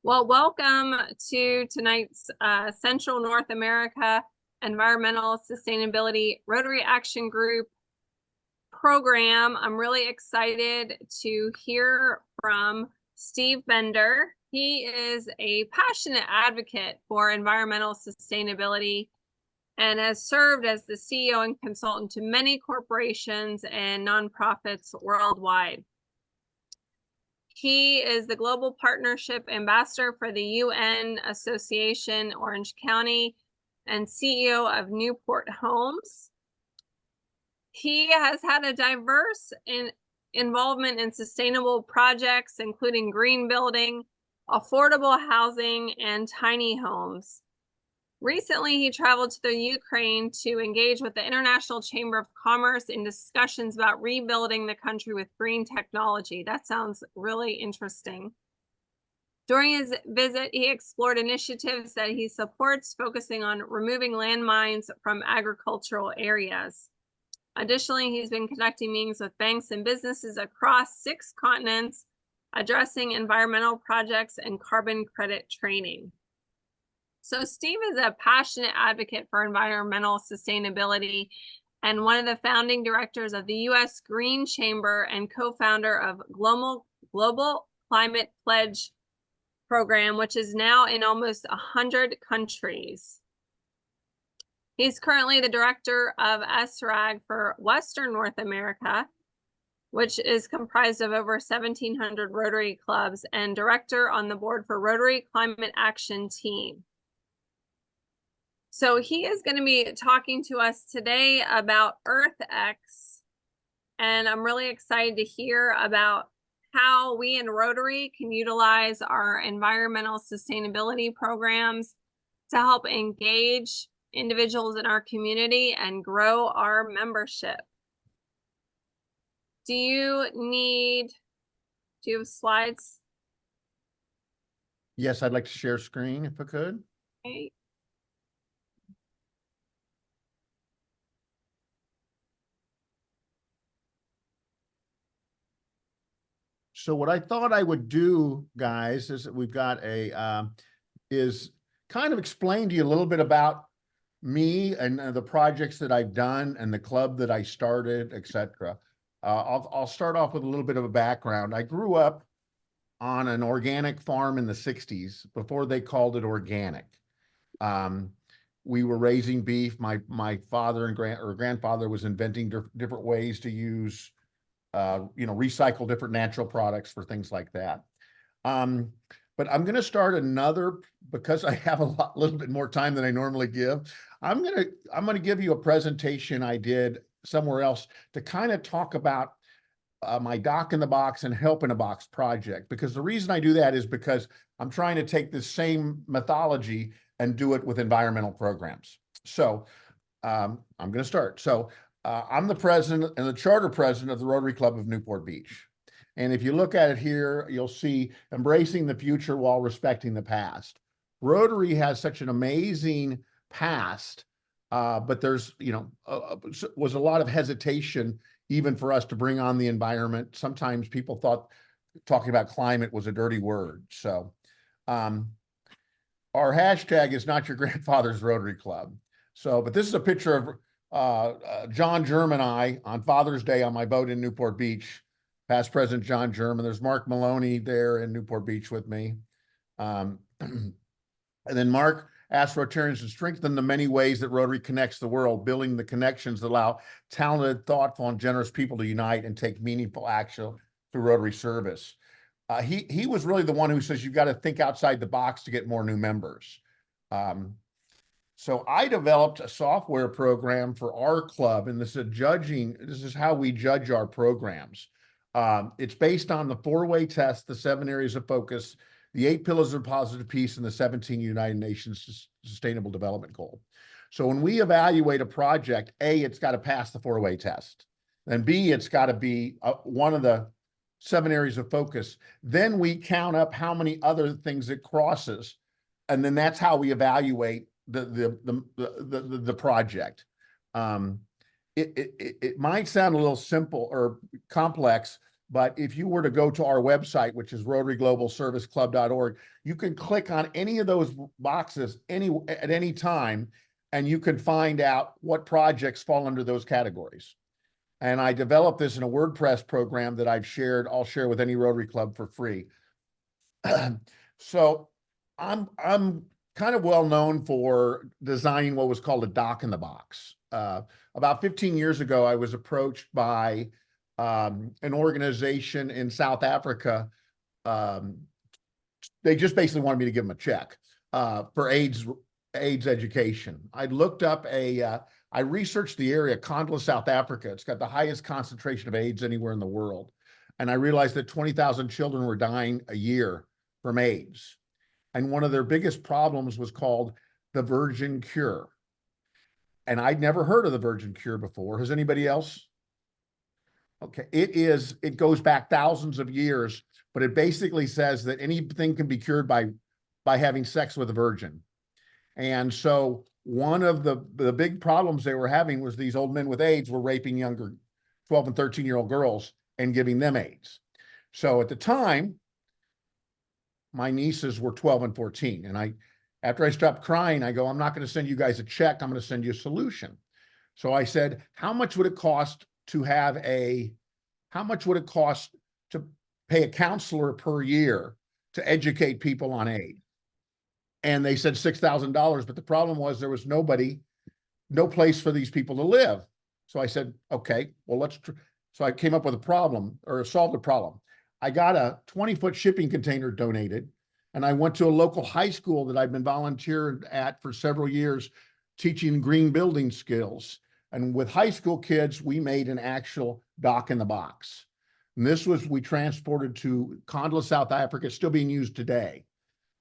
Well, welcome to tonight's Central North America Environmental Sustainability Rotary Action Group program. I'm really excited to hear from Steve Bender. He is a passionate advocate for environmental sustainability and has served as the CEO and consultant to many corporations and nonprofits worldwide. He is the Global Partnership Ambassador for the UN Association Orange County and CEO of Newport Homes. He has had a diverse involvement in sustainable projects, including green building, affordable housing, and tiny homes. Recently, he traveled to the Ukraine to engage with the International Chamber of Commerce in discussions about rebuilding the country with green technology. That sounds really interesting. During his visit, he explored initiatives that he supports, focusing on removing landmines from agricultural areas. Additionally, he's been conducting meetings with banks and businesses across 6 continents, addressing environmental projects and carbon credit training. So Steve is a passionate advocate for environmental sustainability and one of the founding directors of the U.S. Green Chamber and co-founder of Global Climate Pledge program, which is now in almost 100 countries. He's currently the director of ESRAG for Western North America, which is comprised of over 1,700 Rotary clubs, and director on the board for Rotary Climate Action Team. So he is going to be talking to us today about EarthX, and I'm really excited to hear about how we in Rotary can utilize our environmental sustainability programs to help engage individuals in our community and grow our membership. Do you have slides? Yes, I'd like to share screen if I could. Okay. So what I thought I would do, guys, is that we've got is kind of explain to you a little bit about me and the projects that I've done and the club that I started, etc. I'll start off with a little bit of a background. I grew up on an organic farm in the 60s before they called it organic. We were raising beef. My father and grandfather was inventing different ways to use recycle different natural products for things like that. But I'm going to start another, because I have a little bit more time than I normally give. I'm going to give you a presentation I did somewhere else to kind of talk about my Doc in the Box and Help in a Box project. Because the reason I do that is because I'm trying to take this same methodology and do it with environmental programs. So I'm going to start. So I'm the president and the charter president of the Rotary Club of Newport Beach. And if you look at it here, you'll see embracing the future while respecting the past. Rotary has such an amazing past, but there's, was a lot of hesitation even for us to bring on the environment. Sometimes people thought talking about climate was a dirty word. So our hashtag is not your grandfather's Rotary Club. So, but this is a picture of John Germ and I on Father's Day on my boat in Newport Beach, past President John Germ. There's Mark Maloney there in Newport Beach with me. And then Mark asked Rotarians to strengthen the many ways that Rotary connects the world, building the connections that allow talented, thoughtful, and generous people to unite and take meaningful action through Rotary service. He was really the one who says you've got to think outside the box to get more new members. So I developed a software program for our club, and this is how we judge our programs. It's based on the 4-way test, the 7 areas of focus, the 8 pillars of positive peace, and the 17 United Nations Sustainable Development Goal. So when we evaluate a project, A, it's got to pass the 4-way test. Then B, it's got to be one of the 7 areas of focus. Then we count up how many other things it crosses, and then that's how we evaluate the project. It might sound a little simple or complex, But if you were to go to our website, which is rotaryglobalserviceclub.org, you can click on any of those boxes at any time, and you can find out what projects fall under those categories. And I developed this in a WordPress program that I'll share with any Rotary Club for free. So I'm kind of well known for designing what was called a dock in the box. About 15 years ago, I was approached by an organization in South Africa. They just basically wanted me to give them a check for AIDS education. I looked up I researched the area, Kandla, South Africa. It's got the highest concentration of AIDS anywhere in the world. And I realized that 20,000 children were dying a year from AIDS. And one of their biggest problems was called the virgin cure. And I'd never heard of the virgin cure before. Has anybody else? Okay, it goes back thousands of years, but it basically says that anything can be cured by having sex with a virgin. And so one of the big problems they were having was these old men with AIDS were raping younger 12 and 13-year-old girls and giving them AIDS. So at the time, my nieces were 12 and 14. And after I stopped crying, I go, I'm not going to send you guys a check. I'm going to send you a solution. So I said, how much would it cost to pay a counselor per year to educate people on AIDS? And they said $6,000, but the problem was there was no place for these people to live. So I said, okay, well, so I came up with solved a problem. I got a 20-foot shipping container donated, and I went to a local high school that I've been volunteered at for several years, teaching green building skills. And with high school kids, we made an actual dock in the box. And we transported to Kandla, South Africa. It's still being used today.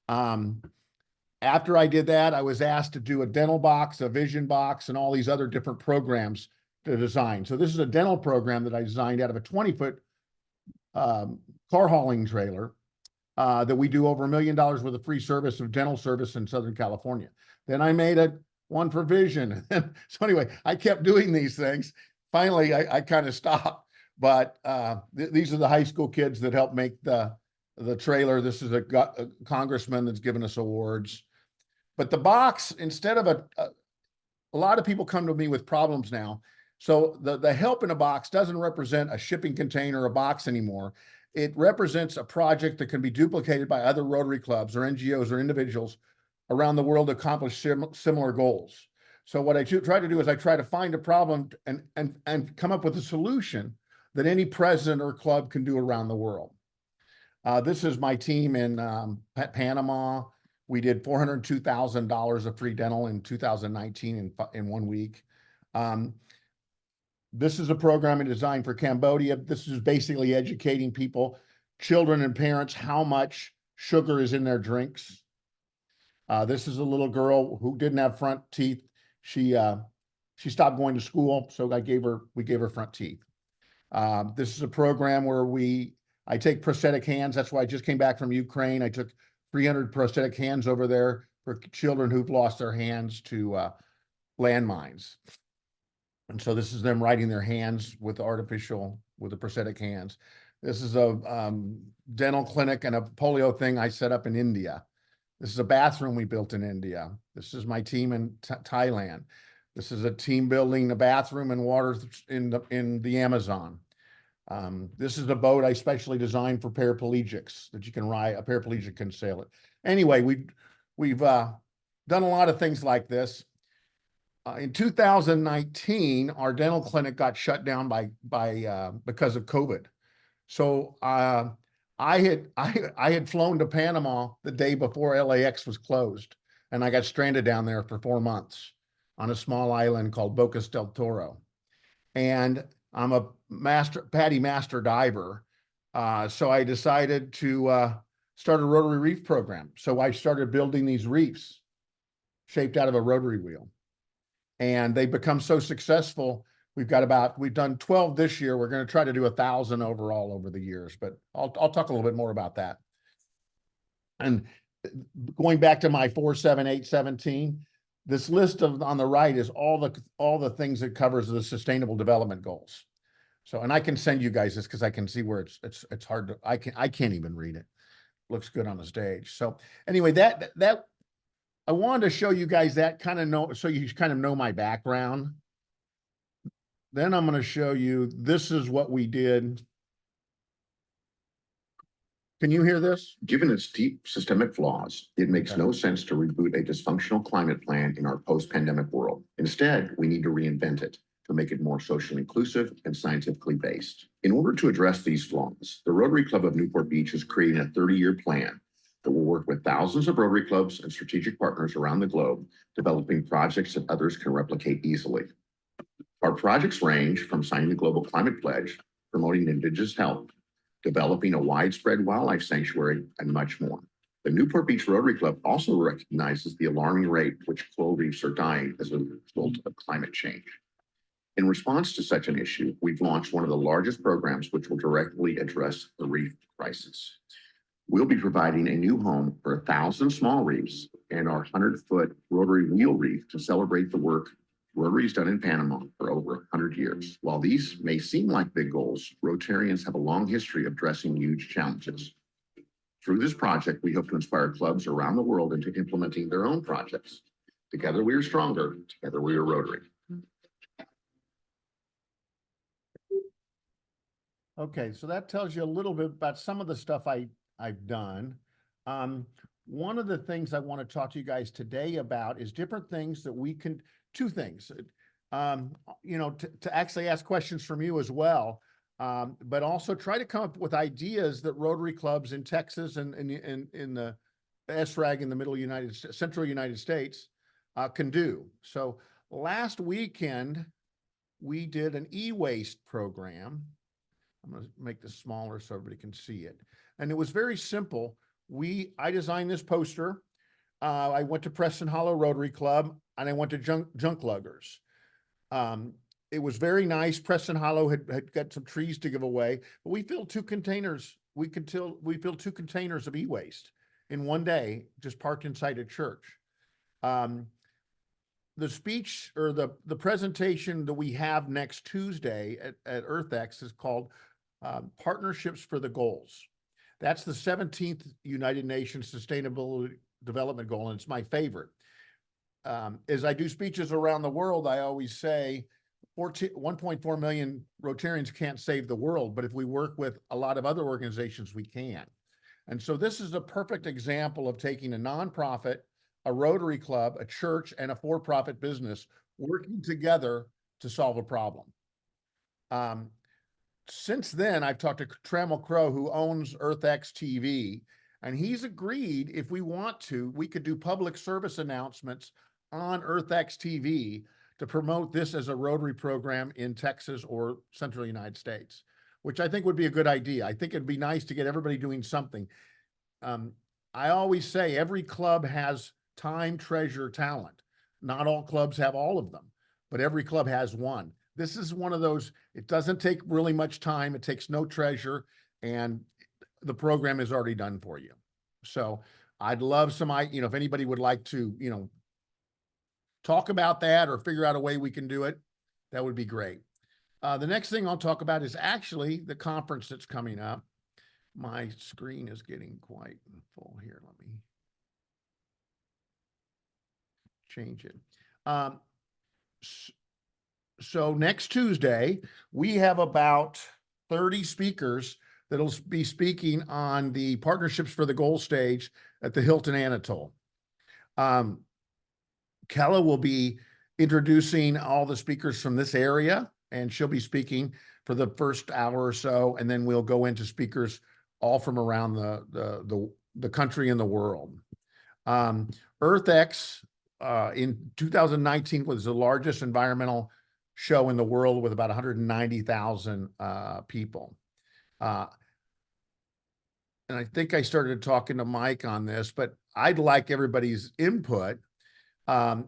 After I did that, I was asked to do a dental box, a vision box, and all these other different programs to design. So this is a dental program that I designed out of a 20-foot car hauling trailer that we do over $1 million worth of free service of dental service in Southern California. Then I made one for vision. So anyway, I kept doing these things. Finally, I kind of stopped. But these are the high school kids that helped make the trailer. This is a congressman that's given us awards. But the box, instead of a lot of people come to me with problems now. So the help in a box doesn't represent a shipping container or a box anymore. It represents a project that can be duplicated by other Rotary clubs or NGOs or individuals around the world to accomplish similar goals. So what I try to do is I try to find a problem and come up with a solution that any president or club can do around the world. This is my team in Panama. We did $402,000 of free dental in 2019 in 1 week. This is a program designed for Cambodia. This is basically educating people, children and parents, how much sugar is in their drinks. This is a little girl who didn't have front teeth. She stopped going to school, so we gave her front teeth. This is a program where I take prosthetic hands. That's why I just came back from Ukraine. I took 300 prosthetic hands over there for children who've lost their hands to landmines. And so this is them writing their hands with the prosthetic hands. This is a dental clinic and a polio thing I set up in India. This is a bathroom we built in India. This is my team in Thailand. This is a team building a bathroom and water in the Amazon. This is a boat I specially designed for paraplegics that you can ride. A paraplegic can sail it. Anyway, we've done a lot of things like this. In 2019, our dental clinic got shut down because of COVID. So I had flown to Panama the day before LAX was closed, and I got stranded down there for 4 months on a small island called Bocas del Toro. And I'm a PADI master diver. So I decided to start a Rotary reef program. So I started building these reefs shaped out of a Rotary wheel. And they've become so successful. We've done 12 this year. We're going to try to do 1,000 overall over the years, but I'll talk a little bit more about that. And going back to my 4, 7, 8, 17, this list on the right is all the things it covers the Sustainable Development Goals. So, and I can send you guys this because I can see where it's hard to, I can't even read it. Looks good on the stage. So anyway, that I wanted to show you guys that kind of know, so you kind of know my background. Then I'm going to show you, this is what we did. Can you hear this? Given its deep systemic flaws, it makes Okay. no sense to reboot a dysfunctional climate plan in our post-pandemic world. Instead, we need to reinvent it to make it more socially inclusive and scientifically based. In order to address these flaws, the Rotary Club of Newport Beach is creating a 30-year plan that will work with thousands of Rotary clubs and strategic partners around the globe, developing projects that others can replicate easily. Our projects range from signing the Global Climate Pledge, promoting Indigenous health, developing a widespread wildlife sanctuary, and much more. The Newport Beach Rotary Club also recognizes the alarming rate at which coral reefs are dying as a result of climate change. In response to such an issue, we've launched one of the largest programs which will directly address the reef crisis. We'll be providing a new home for 1,000 small reefs and our 100-foot Rotary Wheel Reef to celebrate the work Rotary's done in Panama for over 100 years. While these may seem like big goals, Rotarians have a long history of addressing huge challenges. Through this project, we hope to inspire clubs around the world into implementing their own projects. Together we are stronger, together we are Rotary. Okay, so that tells you a little bit about some of the stuff I've done. One of the things I want to talk to you guys today about is different things that we can, two things, you know, to actually ask questions from you as well, but also try to come up with ideas that Rotary clubs in Texas and in the ESRAG in the central United States can do. So last weekend, we did an e-waste program. I'm going to make this smaller so everybody can see it. And it was very simple. I designed this poster. I went to Preston Hollow Rotary Club and I went to Junk Luggers. It was very nice. Preston Hollow had got some trees to give away, but we filled 2 containers. We filled 2 containers of e-waste in one day, just parked inside a church. The speech or the presentation that we have next Tuesday at EarthX is called Partnerships for the Goals. That's the 17th United Nations Sustainable Development Goal, and it's my favorite. As I do speeches around the world, I always say 1.4 million Rotarians can't save the world, but if we work with a lot of other organizations, we can. And so this is a perfect example of taking a nonprofit, a Rotary Club, a church, and a for-profit business working together to solve a problem. Since then, I've talked to Trammell Crow, who owns EarthX TV, and he's agreed if we want to, we could do public service announcements on EarthX TV to promote this as a Rotary program in Texas or central United States, which I think would be a good idea. I think it'd be nice to get everybody doing something. I always say every club has time, treasure, talent. Not all clubs have all of them, but every club has one. This is one of those, it doesn't take really much time. It takes no treasure, and the program is already done for you. So I'd love some, if anybody would like to, talk about that or figure out a way we can do it, that would be great. The next thing I'll talk about is actually the conference that's coming up. My screen is getting quite full here. Let me change it. So next Tuesday, we have about 30 speakers that'll be speaking on the Partnerships for the Goal stage at the Hilton Anatole. Kella will be introducing all the speakers from this area, and she'll be speaking for the first hour or so, and then we'll go into speakers all from around the country and the world. EarthX in 2019 was the largest environmental show in the world with about 190,000 people. And I think I started talking to Mike on this, but I'd like everybody's input. I've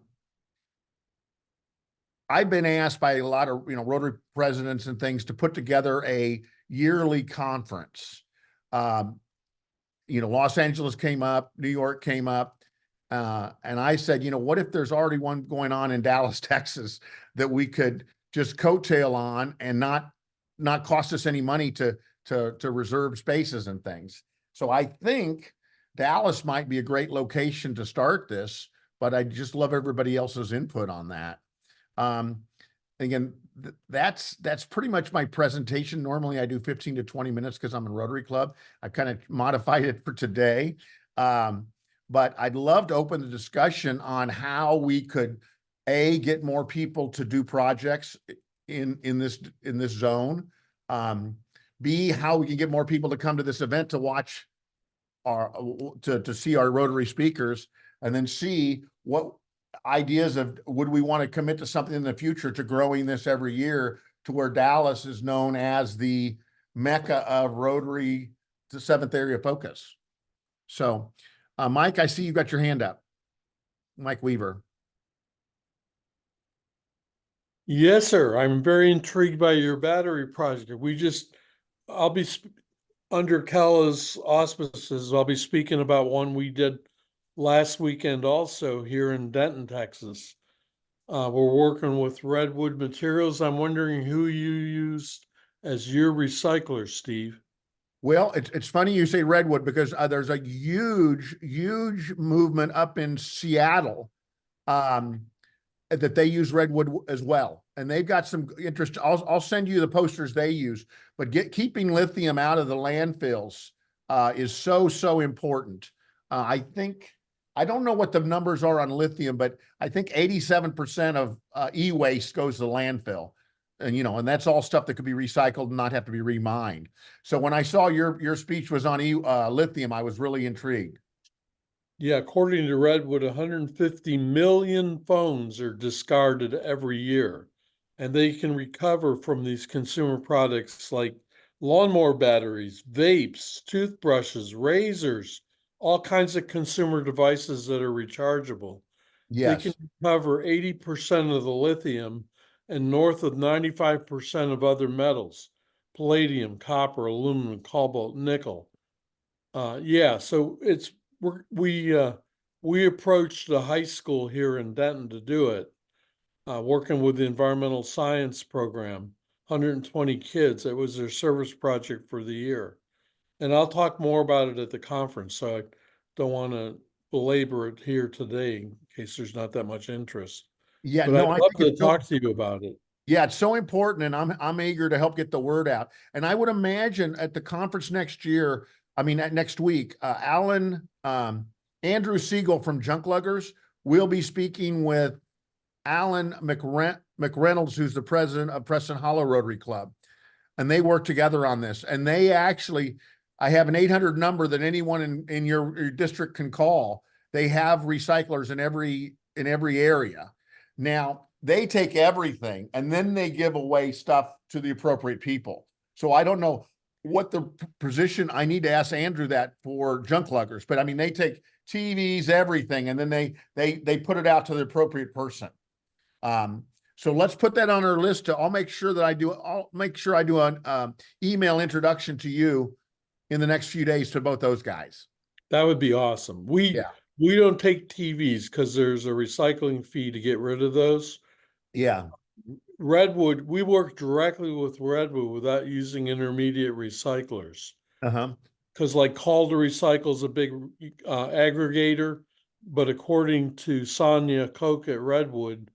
been asked by a lot of, Rotary presidents and things to put together a yearly conference. Los Angeles came up, New York came up, and I said, what if there's already one going on in Dallas, Texas, that we could just coattail on and not not cost us any money to reserve spaces and things. So I think Dallas might be a great location to start this, but I just love everybody else's input on that. Again, that's pretty much my presentation. Normally I do 15 to 20 minutes because I'm in Rotary Club. I kind of modified it for today. But I'd love to open the discussion on how we could get more people to do projects in this zone. B, how we can get more people to come to this event to watch to see our Rotary speakers, and then C, what ideas of would we want to commit to something in the future to growing this every year to where Dallas is known as the Mecca of Rotary, the 7th area focus. So, Mike, I see you got your hand up. Mike Weaver. Yes, sir. I'm very intrigued by your battery project. I'll be under Calla's auspices. I'll be speaking about one we did last weekend also here in Denton, Texas. We're working with Redwood Materials. I'm wondering who you used as your recycler, Steve. Well, it's funny you say Redwood because there's a huge movement up in Seattle that they use Redwood as well, and they've got some interest. I'll send you the posters they use, but keeping lithium out of the landfills is so important. I think I don't know what the numbers are on lithium, but I think 87% of e-waste goes to the landfill. And, and that's all stuff that could be recycled and not have to be remined. So when I saw your speech was on lithium, I was really intrigued. Yeah, according to Redwood, 150 million phones are discarded every year, and they can recover from these consumer products like lawnmower batteries, vapes, toothbrushes, razors, all kinds of consumer devices that are rechargeable. They can Yes. recover 80% of the lithium and north of 95% of other metals, palladium, copper, aluminum, cobalt, nickel. So we approached the high school here in Denton to do it, working with the environmental science program, 120 kids. It was their service project for the year. And I'll talk more about it at the conference, so I don't want to belabor it here today in case there's not that much interest. Yeah, But no, I'd I love think to talk to you about it. Yeah, it's so important, and I'm eager to help get the word out. And I would imagine at the conference next year, next week, Andrew Siegel from Junk Luggers will be speaking with Alan McReynolds, who's the president of Preston Hollow Rotary Club, and they work together on this. And they actually, I have an 800 number that anyone in your district can call. They have recyclers in every area. Now, they take everything and then they give away stuff to the appropriate people. So I don't know what the position, I need to ask Andrew that for Junk Luggers, but they take TVs, everything, and then they put it out to the appropriate person. So let's put that on our list. I'll make sure I do an email introduction to you in the next few days to both those guys. That would be awesome. We don't take TVs because there's a recycling fee to get rid of those. Yeah. Redwood, we work directly with Redwood without using intermediate recyclers. Because like Calder Recycle's a big aggregator, but according to Sonia Koch at Redwood,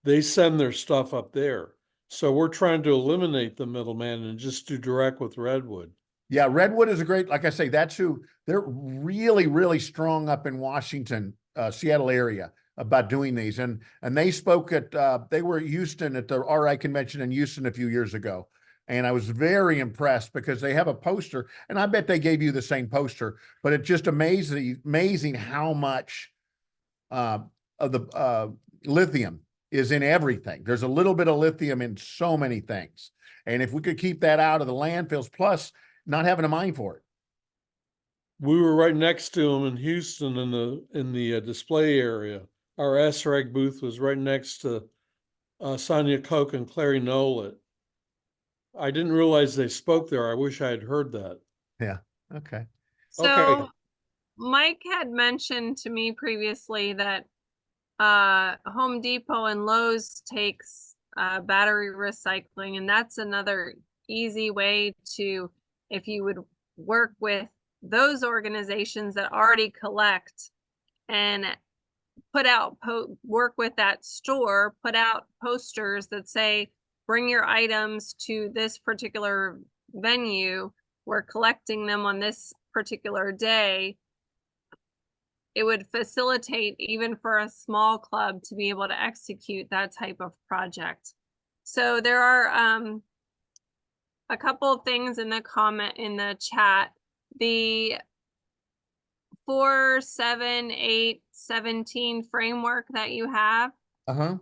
they send their stuff up there. So we're trying to eliminate the middleman and just do direct with Redwood. Yeah, Redwood is a great, like I say, that's who they're really strong up in Washington, Seattle area about doing these. And they spoke at, they were at Houston at the RI convention in Houston a few years ago. And I was very impressed because they have a poster, and I bet they gave you the same poster, but it's just amazing how much of the lithium is in everything. There's a little bit of lithium in so many things. And if we could keep that out of the landfills, plus not having a mine for it. We were right next to them in Houston in the display area. Our ESRAG booth was right next to Sonia Koch and Clary Nolet. I didn't realize they spoke there. I wish I had heard that. Yeah. Okay. So Mike had mentioned to me previously that Home Depot and Lowe's takes battery recycling, and that's another easy way to, if you would work with those organizations that already collect and put out, work with that store, put out posters that say, bring your items to this particular venue. We're collecting them on this particular day. It would facilitate even for a small club to be able to execute that type of project. So there are a couple of things in the comment in the chat. The 4, 7, 8, 17 framework that you have, Uh-huh.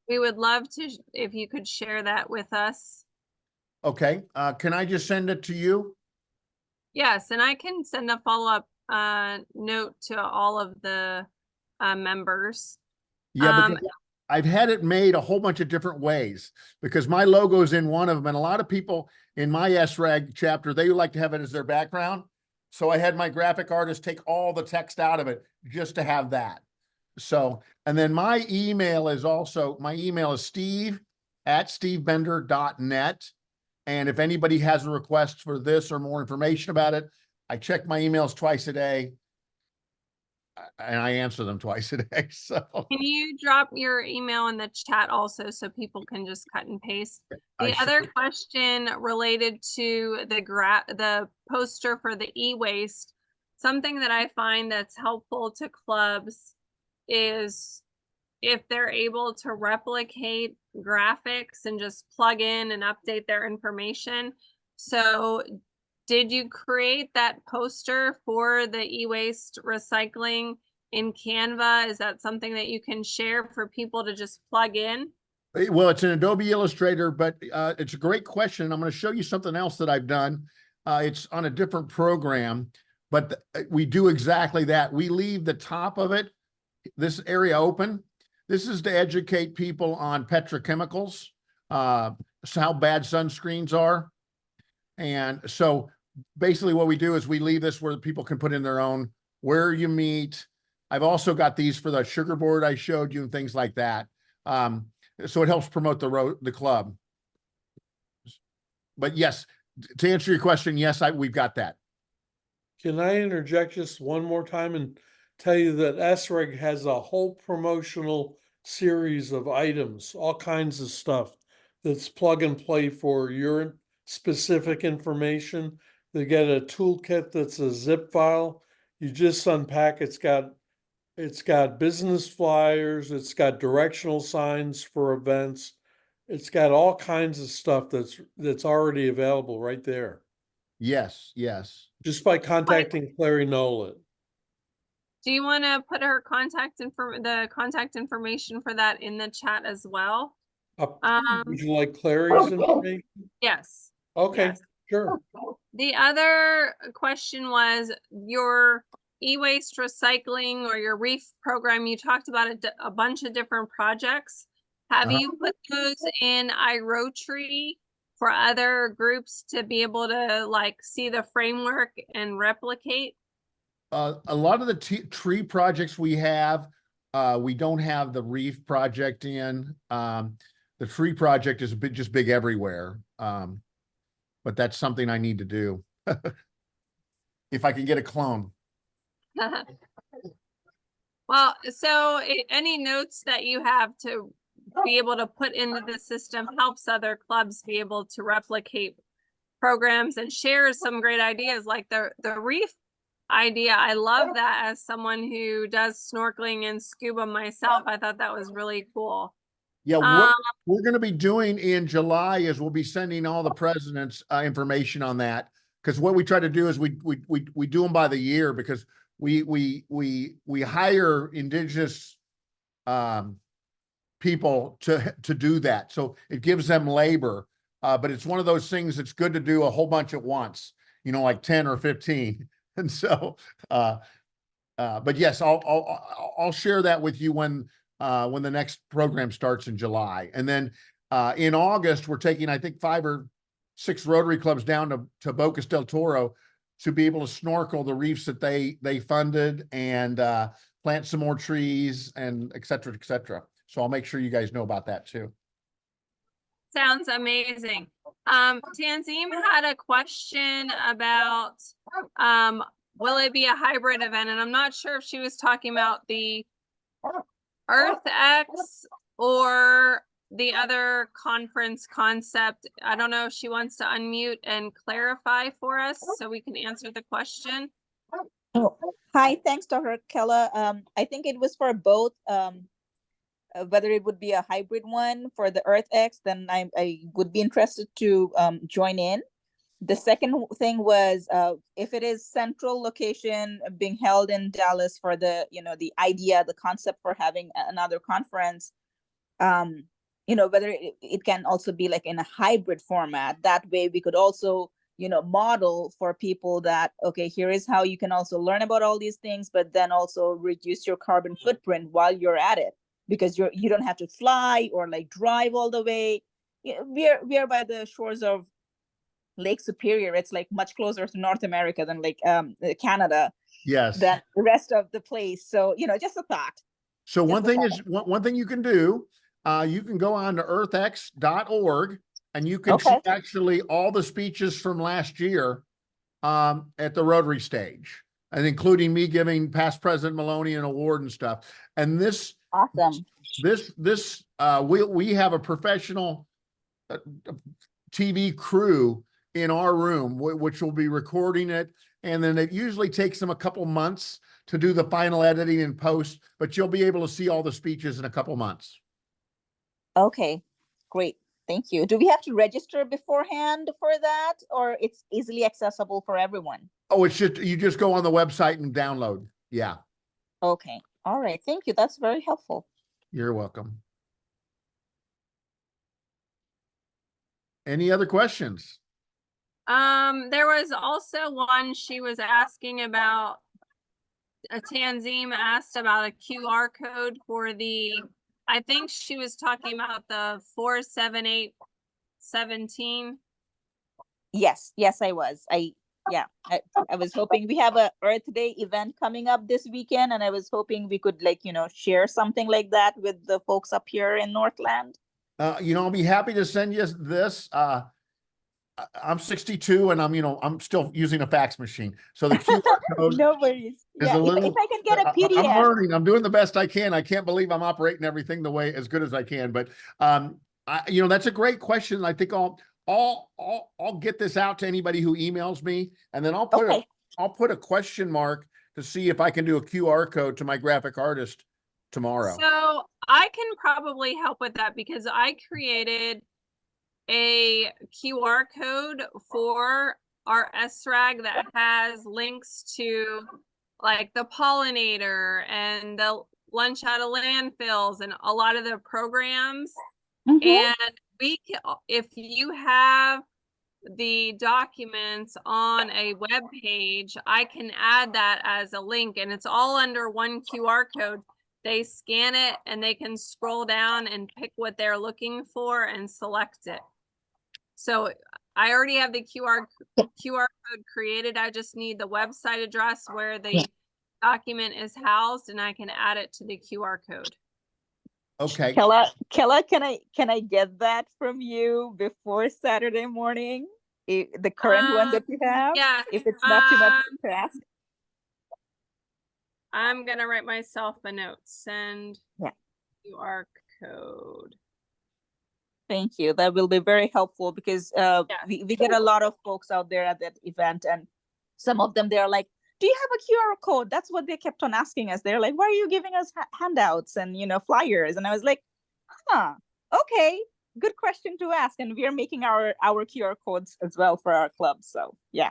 we would love to, if you could share that with us. Okay, can I just send it to you? Yes, and I can send a follow-up note to all of the members. Yeah, because I've had it made a whole bunch of different ways because my logo's in one of them. And a lot of people in my ESRAG chapter, they like to have it as their background. So I had my graphic artist take all the text out of it just to have that. So, and then my email is steve@stevebender.net. And if anybody has a request for this or more information about it, I check my emails twice a day. And I answer them twice a day. So Can you drop your email in the chat also so people can just cut and paste? The other question related to the poster for the e-waste, something that I find that's helpful to clubs is if they're able to replicate graphics and just plug in and update their information. So did you create that poster for the e-waste recycling in Canva? Is that something that you can share for people to just plug in? Well, it's an Adobe Illustrator, but it's a great question. I'm going to show you something else that I've done. It's on a different program, but we do exactly that. We leave the top of it, this area open. This is to educate people on petrochemicals, so how bad sunscreens are. And so basically what we do is we leave this where people can put in their own, where you meet. I've also got these for the sugar board I showed you and things like that. So it helps promote the club. But yes, to answer your question, yes, we've got that. Can I interject just one more time and tell you that ESRAG has a whole promotional series of items, all kinds of stuff that's plug and play for your specific information. They get a toolkit that's a zip file. You just unpack, it's got business flyers, it's got directional signs for events. It's got all kinds of stuff that's already available right there. Yes, yes. Just by contacting Clary Nolan. Do you want to put her the contact information for that in the chat as well? Would you like Clary's information? Yes. Okay, Yes. sure. The other question was your e-waste recycling or your reef program. You talked about a bunch of different projects. Have you put those in iRotary for other groups to be able to like see the framework and replicate? A lot of the tree projects we have, we don't have the reef project in. The tree project is just big everywhere. But that's something I need to do. If I can get a clone. Well, so any notes that you have to be able to put into the system helps other clubs be able to replicate programs and share some great ideas like the reef idea. I love that as someone who does snorkeling and scuba myself. I thought that was really cool. Yeah, what we're going to be doing in July is we'll be sending all the presidents information on that, because what we try to do is we do them by the year, because we hire indigenous people to do that, so it gives them labor, but it's one of those things that's good to do a whole bunch at once, like 10 or 15. And so but yes, I'll share that with you when the next program starts in July. And then in August, we're taking, I think, 5 or 6 Rotary clubs down to Bocas del Toro to be able to snorkel the reefs that they funded and plant some more trees and et cetera, et cetera. So I'll make sure you guys know about that too. Sounds amazing. Tanzim had a question about, will it be a hybrid event? And I'm not sure if she was talking about the EarthX or the other conference concept. I don't know if she wants to unmute and clarify for us so we can answer the question. Oh, hi, thanks, Dr. Keller. I think it was for both, whether it would be a hybrid one for the EarthX, then I would be interested to join in. The second thing was if it is central location being held in Dallas for the, the idea, the concept for having another conference, whether it can also be like in a hybrid format. That way we could also, model for people that, okay, here is how you can also learn about all these things, but then also reduce your carbon footprint while you're at it, because you don't have to fly or like drive all the way. We are by the shores of Lake Superior. It's like much closer to North America than like Canada, Yes. than the rest of the place. So, just a thought. So one Just a thing thought. is, one thing you can do, you can go on to earthx.org and you can see Okay. actually all the speeches from last year at the Rotary stage, and including me giving past President Maloney an award and stuff. And this, Awesome. we have a professional TV crew in our room, which will be recording it. And then it usually takes them a couple months to do the final editing and post, but you'll be able to see all the speeches in a couple months. Okay, great. Thank you. Do we have to register beforehand for that, or it's easily accessible for everyone? Oh, it's just, you just go on the website and download. Yeah. Okay. All right. Thank you. That's very helpful. You're welcome. Any other questions? There was also one she was asking about. Tanzim asked about a QR code for the, I think she was talking about the 47817. Yes, I was. I was hoping we have a Earth Day event coming up this weekend, and I was hoping we could share something like that with the folks up here in Northland. I'll be happy to send you this. I'm 62 and I'm still using a fax machine. So the QR code No worries. is Yeah, a little, if I can get a I'm PDF. learning, I'm doing the best I can. I can't believe I'm operating everything the way as good as I can, but that's a great question. I think I'll get this out to anybody who emails me, and then I'll put a question mark to see if I can do a QR code to my graphic artist tomorrow. So I can probably help with that because I created a QR code for our ESRAG that has links to like the pollinator and the lunch out of landfills and a lot of the programs. Mhm. And if you have the documents on a web page, I can add that as a link, and it's all under one QR code. They scan it and they can scroll down and pick what they're looking for and select it. So I already have the QR code created. I just need the website address where the document is housed, and I can add it to the QR code. Okay. Kella, can I get that from you before Saturday morning? The current one that you have? Yeah. If it's not too much to ask. I'm gonna write myself a note. Send QR code. Thank you. That will be very helpful because we get a lot of folks out there at that event, and some of them, they're like, do you have a QR code? That's what they kept on asking us. They're like, why are you giving us handouts and flyers? And I was like, okay, good question to ask. And we are making our QR codes as well for our club. So yeah.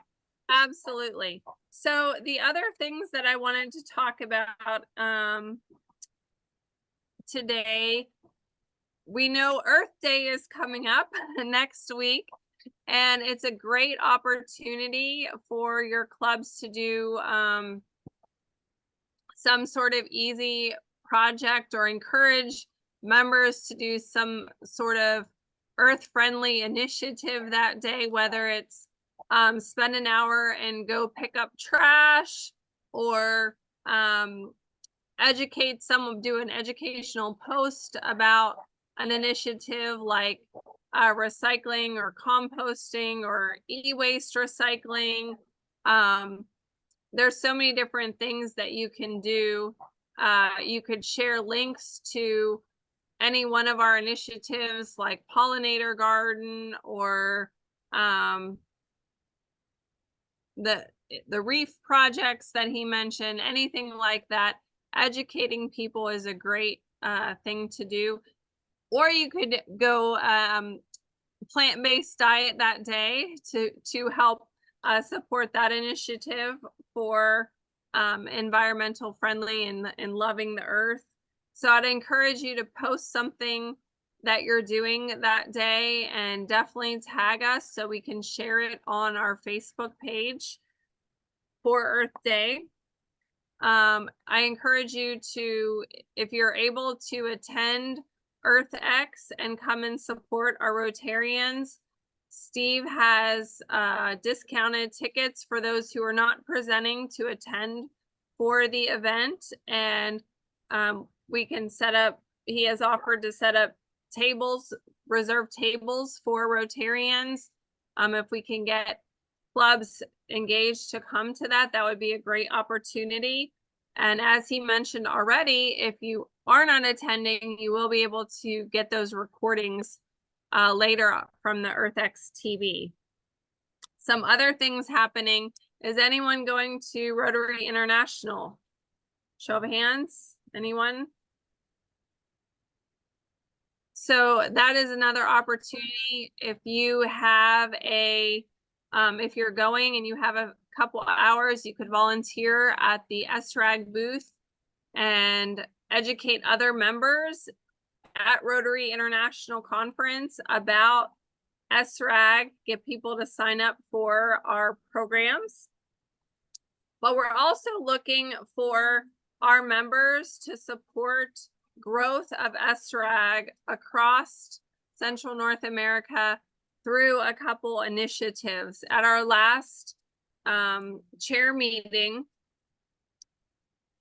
Absolutely. So the other things that I wanted to talk about today, we know Earth Day is coming up next week, and it's a great opportunity for your clubs to do some sort of easy project or encourage members to do some sort of earth-friendly initiative that day, whether it's spend an hour and go pick up trash, or educate someone, do an educational post about an initiative like recycling or composting or e-waste recycling. There's so many different things that you can do. You could share links to any one of our initiatives like Pollinator Garden or the reef projects that he mentioned, anything like that. Educating people is a great thing to do. Or you could go plant-based diet that day to help support that initiative for environmental friendly and loving the earth. So I'd encourage you to post something that you're doing that day and definitely tag us so we can share it on our Facebook page for Earth Day. I encourage you to, if you're able to attend EarthX and come and support our Rotarians. Steve has discounted tickets for those who are not presenting to attend for the event, and we can set up, he has offered to set up tables, reserved tables for Rotarians. If we can get clubs engaged to come to that, that would be a great opportunity. And as he mentioned already, if you are not attending, you will be able to get those recordings later from the EarthX TV. Some other things happening. Is anyone going to Rotary International? Show of hands. Anyone? So that is another opportunity. If you have a, if you're going and you have a couple hours, you could volunteer at the ESRAG booth and educate other members at Rotary International Conference about ESRAG, get people to sign up for our programs. But we're also looking for our members to support growth of ESRAG across Central North America through a couple initiatives. At our last chair meeting,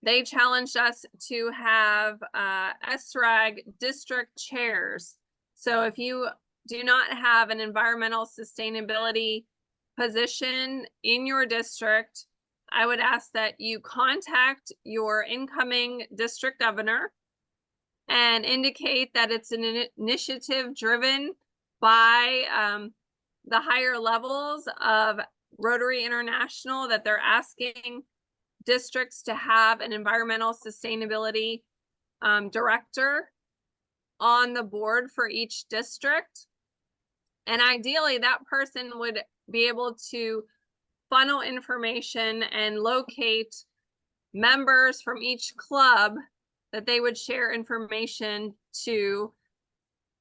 they challenged us to have ESRAG district chairs. So if you do not have an environmental sustainability position in your district, I would ask that you contact your incoming district governor and indicate that it's an initiative driven by the higher levels of Rotary International, that they're asking districts to have an environmental sustainability director on the board for each district. And ideally, that person would be able to funnel information and locate members from each club that they would share information to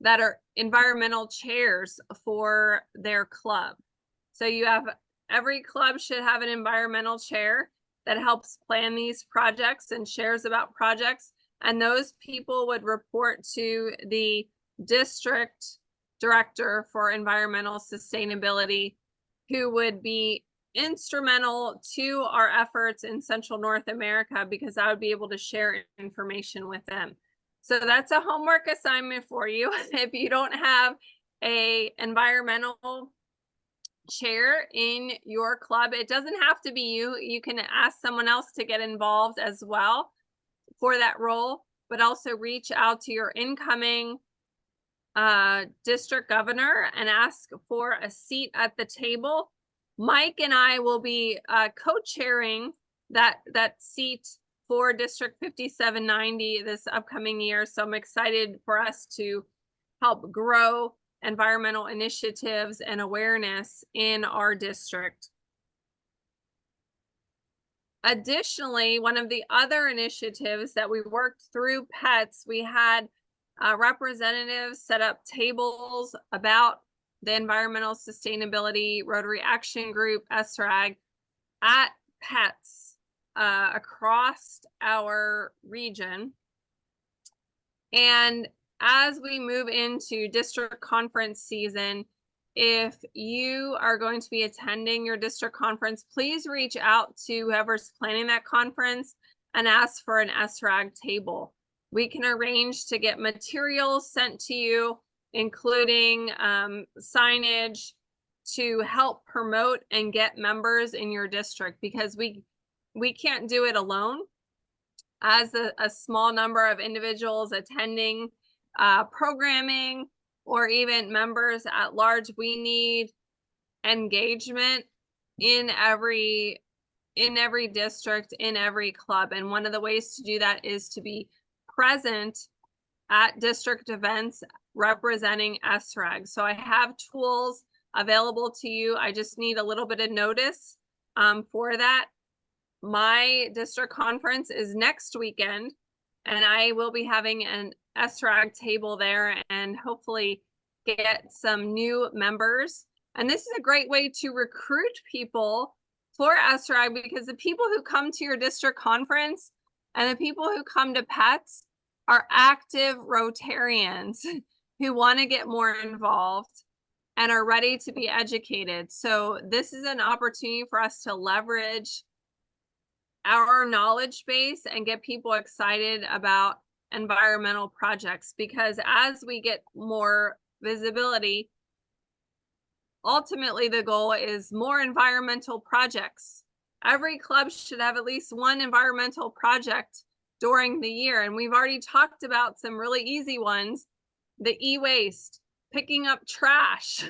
that are environmental chairs for their club. So you have, every club should have an environmental chair that helps plan these projects and shares about projects. And those people would report to the district director for environmental sustainability, who would be instrumental to our efforts in Central North America, because I would be able to share information with them. So that's a homework assignment for you. If you don't have a environmental chair in your club, it doesn't have to be you. You can ask someone else to get involved as well for that role, but also reach out to your incoming district governor and ask for a seat at the table. Mike and I will be co-chairing that seat for District 5790 this upcoming year. So I'm excited for us to help grow environmental initiatives and awareness in our district. Additionally, one of the other initiatives that we worked through PETS, we had representatives set up tables about the Environmental Sustainability Rotary Action Group, ESRAG, at PETS across our region. And as we move into district conference season, if you are going to be attending your district conference, please reach out to whoever's planning that conference and ask for an ESRAG table. We can arrange to get materials sent to you including signage to help promote and get members in your district, because we can't do it alone. As a small number of individuals attending programming, or even members at large, we need engagement in every district, in every club. And one of the ways to do that is to be present at district events representing ESRAG. So I have tools available to you. I just need a little bit of notice for that. My district conference is next weekend, and I will be having an ESRAG table there and hopefully get some new members. And this is a great way to recruit people for ESRAG, because the people who come to your district conference and the people who come to PETS are active Rotarians who want to get more involved and are ready to be educated. So this is an opportunity for us to leverage our knowledge base and get people excited about environmental projects, because as we get more visibility, ultimately the goal is more environmental projects. Every club should have at least one environmental project during the year, and we've already talked about some really easy ones: the e-waste, picking up trash,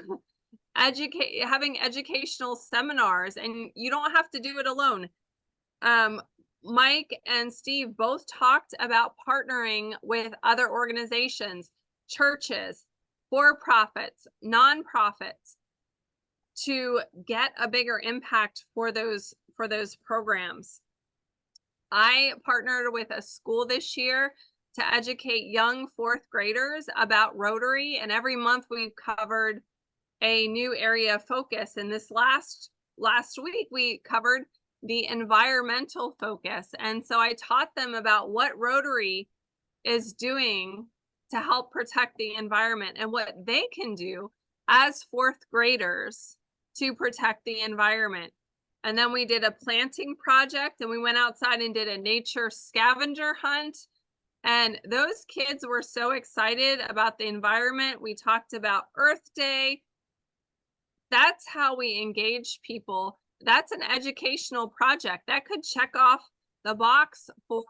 having educational seminars, and you don't have to do it alone. Mike and Steve both talked about partnering with other organizations, churches, for-profits, nonprofits, to get a bigger impact for those programs. I partnered with a school this year to educate young fourth graders about Rotary, and every month we've covered a new area of focus. And this last week we covered the environmental focus. And so I taught them about what Rotary is doing to help protect the environment and what they can do as fourth graders to protect the environment. And then we did a planting project, and we went outside and did a nature scavenger hunt. And those kids were so excited about the environment. We talked about Earth Day. That's how we engage people. That's an educational project that could check off the box for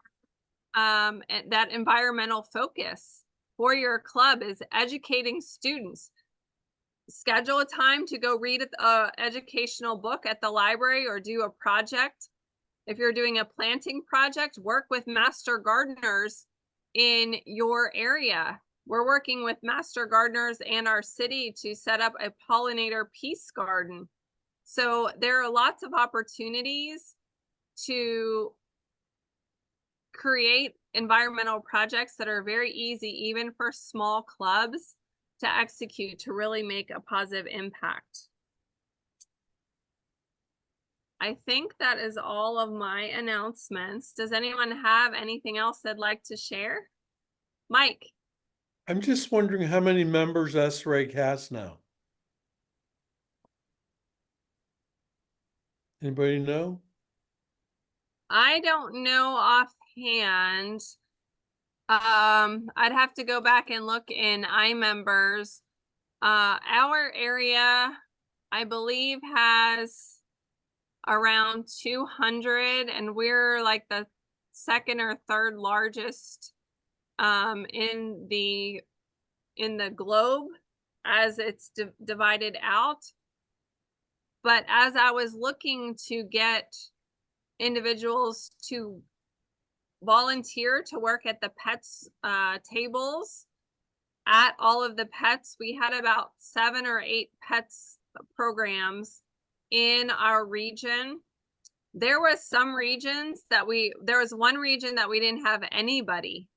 that environmental focus for your club, is educating students. Schedule a time to go read an educational book at the library or do a project. If you're doing a planting project, work with master gardeners in your area. We're working with master gardeners and our city to set up a pollinator peace garden. So there are lots of opportunities to create environmental projects that are very easy, even for small clubs, to execute, to really make a positive impact. I think that is all of my announcements. Does anyone have anything else they'd like to share? Mike? I'm just wondering how many members ESRAG has now. Anybody know? I don't know offhand. I'd have to go back and look in iMembers. Our area, I believe, has around 200, and we're like the second or third largest in the globe as it's divided out. But as I was looking to get individuals to volunteer to work at the PETS tables at all of the PETS, we had about 7 or 8 PETS programs in our region. There was some regions that there was one region that we didn't have anybody,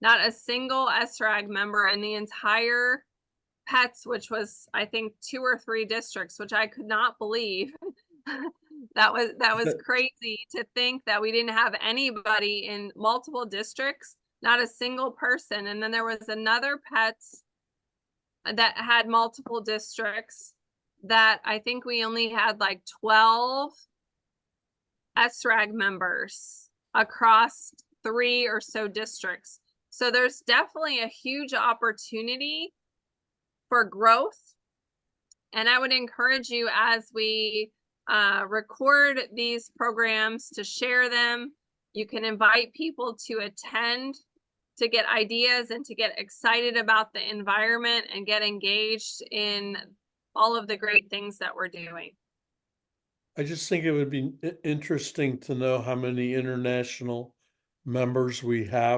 not a single ESRAG member in the entire PETS, which was, I think, 2 or 3 districts, which I could not believe. That was crazy to think that we didn't have anybody in multiple districts, not a single person. And then there was another PETS that had multiple districts that I think we only had like 12 ESRAG members across 3 or so districts. So there's definitely a huge opportunity for growth. And I would encourage you as we record these programs to share them. You can invite people to attend to get ideas and to get excited about the environment and get engaged in all of the great things that we're doing. I just think it would be interesting to know how many international members we have.